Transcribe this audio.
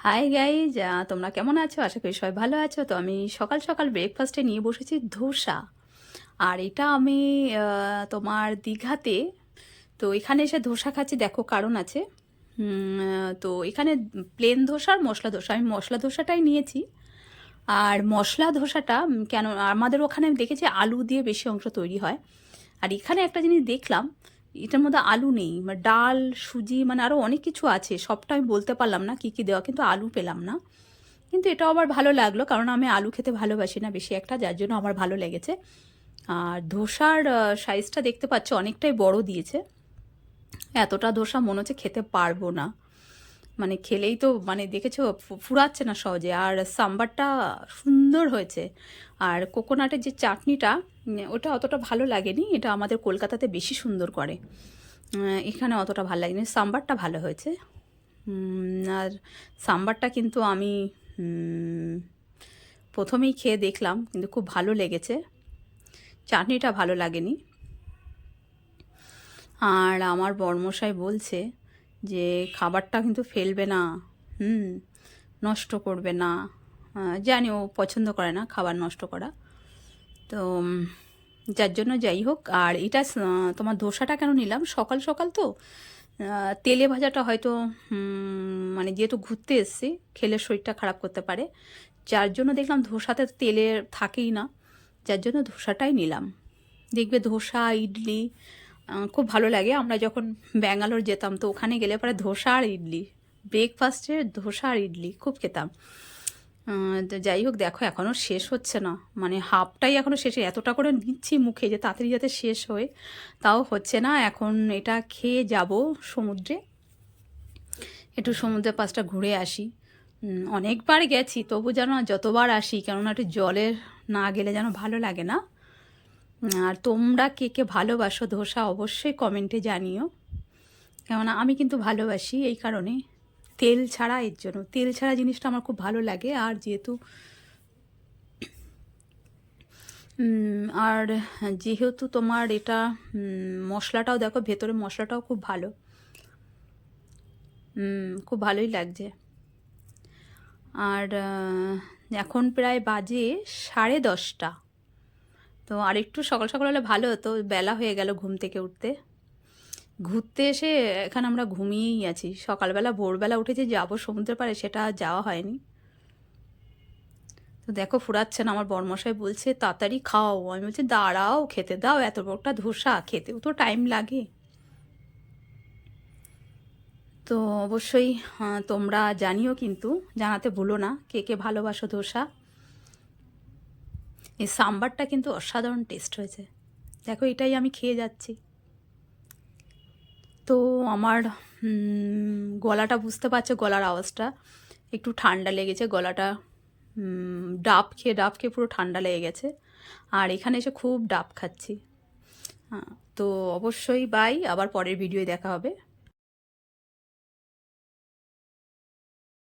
Hi guys, তোমরা কেমন আছো? আশা করি সবাই ভালো আছো। তো আমি সকাল সকাল ব্রেকফাস্টে নিয়ে বসেছি ধোসা। আর এটা আমি তোমার দীঘাতে, তো এখানে এসে ধোসা খাচ্ছি, দেখো কারণ আছে। তো এখানে প্লেন ধোসা আর মশলা ধোসা, আমি মশলা ধোসাটাই নিয়েছি। আর মশলা ধোসাটা কেন আমাদের ওখানে আমি দেখেছি আলু দিয়ে বেশি অংশ তৈরি হয়। আর এখানে একটা জিনিস দেখলাম, এটার মধ্যে আলু নেই, মানে ডাল, সুজি, মানে আরও অনেক কিছু আছে, সবটা আমি বলতে পারলাম না কী কী দেওয়া, কিন্তু আলু পেলাম না। কিন্তু এটাও আবার ভালো লাগলো, কারণ আমি আলু খেতে ভালোবাসি না বেশি একটা, যার জন্য আমার ভালো লেগেছে। আর ধোসার সাইজটা দেখতে পাচ্ছ অনেকটাই বড় দিয়েছে। এতটা ধোসা মনে হচ্ছে খেতে পারবো না, মানে খেলেই তো মানে দেখেছো ফুরাচ্ছে না সহজে। আর সাম্বারটা সুন্দর হয়েছে। আর কোকোনাটের যে চাটনিটা, ওটা অতটা ভালো লাগেনি, এটা আমাদের কলকাতাতে বেশি সুন্দর করে, এখানে অতটা ভালো লাগেনি। সাম্বারটা ভালো হয়েছে। আর সাম্বারটা কিন্তু আমি প্রথমেই খেয়ে দেখলাম, কিন্তু খুব ভালো লেগেছে। চাটনিটা ভালো লাগেনি। আর আমার বড়মশাই বলছে যে খাবারটা কিন্তু ফেলবে না, নষ্ট করবে না। জানি ও পছন্দ করে না খাবার নষ্ট করা। তো যার জন্য যাই হোক। আর এটা তোমার ধোসাটা কেন নিলাম, সকাল সকাল তো তেলে ভাজাটা হয়তো মানে যেহেতু ঘুরতে এসছি, খেলে শরীরটা খারাপ করতে পারে, যার জন্য দেখলাম ধোসাতে তেলে থাকেই না, যার জন্য ধোসাটাই নিলাম। দেখবে ধোসা, ইডলি খুব ভালো লাগে। আমরা যখন ব্যাঙ্গালোর যেতাম, তো ওখানে গেলে পরে ধোসা আর ইডলি, ব্রেকফাস্টে ধোসা আর ইডলি খুব খেতাম। তো যাই হোক, দেখো এখনও শেষ হচ্ছে না, মানে হাফটাই এখনও শেষ, এতটা করে নিচ্ছি মুখে যে তাড়াতাড়ি যাতে শেষ হয়, তাও হচ্ছে না। এখন এটা খেয়ে যাব সমুদ্রে, একটু সমুদ্রের পাশটা ঘুরে আসি। অনেকবার গেছি, তবু যেন যতবার আসি, কেননা একটু জলের না গেলে যেন ভালো লাগে না। আর তোমরা কে কে ভালোবাসো ধোসা অবশ্যই কমেন্টে জানিও, কেননা আমি কিন্তু ভালোবাসি এই কারণে, তেল ছাড়া, এর জন্য তেল ছাড়া জিনিসটা আমার খুব ভালো লাগে। আর যেহেতু আর যেহেতু তোমার এটা মশলাটাও দেখো, ভেতরে মশলাটাও খুব ভালো, খুব ভালোই লাগছে। আর এখন প্রায় বাজে 10:30। তো আরেকটু সকাল সকাল হলে ভালো হতো, বেলা হয়ে গেল ঘুম থেকে উঠতে। ঘুরতে এসে এখানে আমরা ঘুমিয়েই আছি। সকালবেলা ভোরবেলা উঠেছি যাবো সমুদ্রের পাড়ে, সেটা যাওয়া হয়নি। তো দেখো ফুরাচ্ছে না, আমার বরমশাই বলছে তাড়াতাড়ি খাও, আমি বলছি দাঁড়াও, খেতে দাও, এত বড়টা ধোসা খেতেও তো টাইম লাগে। তো অবশ্যই তোমরা জানিও, কিন্তু জানাতে ভুলো না কে কে ভালোবাসো ধোসা। এই সাম্বারটা কিন্তু অসাধারণ টেস্ট হয়েছে, দেখো এটাই আমি খেয়ে যাচ্ছি। তো আমার গলাটা বুঝতে পারছো, গলার আওয়াজটা একটু ঠান্ডা লেগেছে, গলাটা ডাব খেয়ে পুরো ঠান্ডা লেগে গেছে। আর এখানে এসে খুব ডাব খাচ্ছি। হ্যাঁ, তো অবশ্যই বাই, আবার পরের ভিডিওয় দেখা হবে।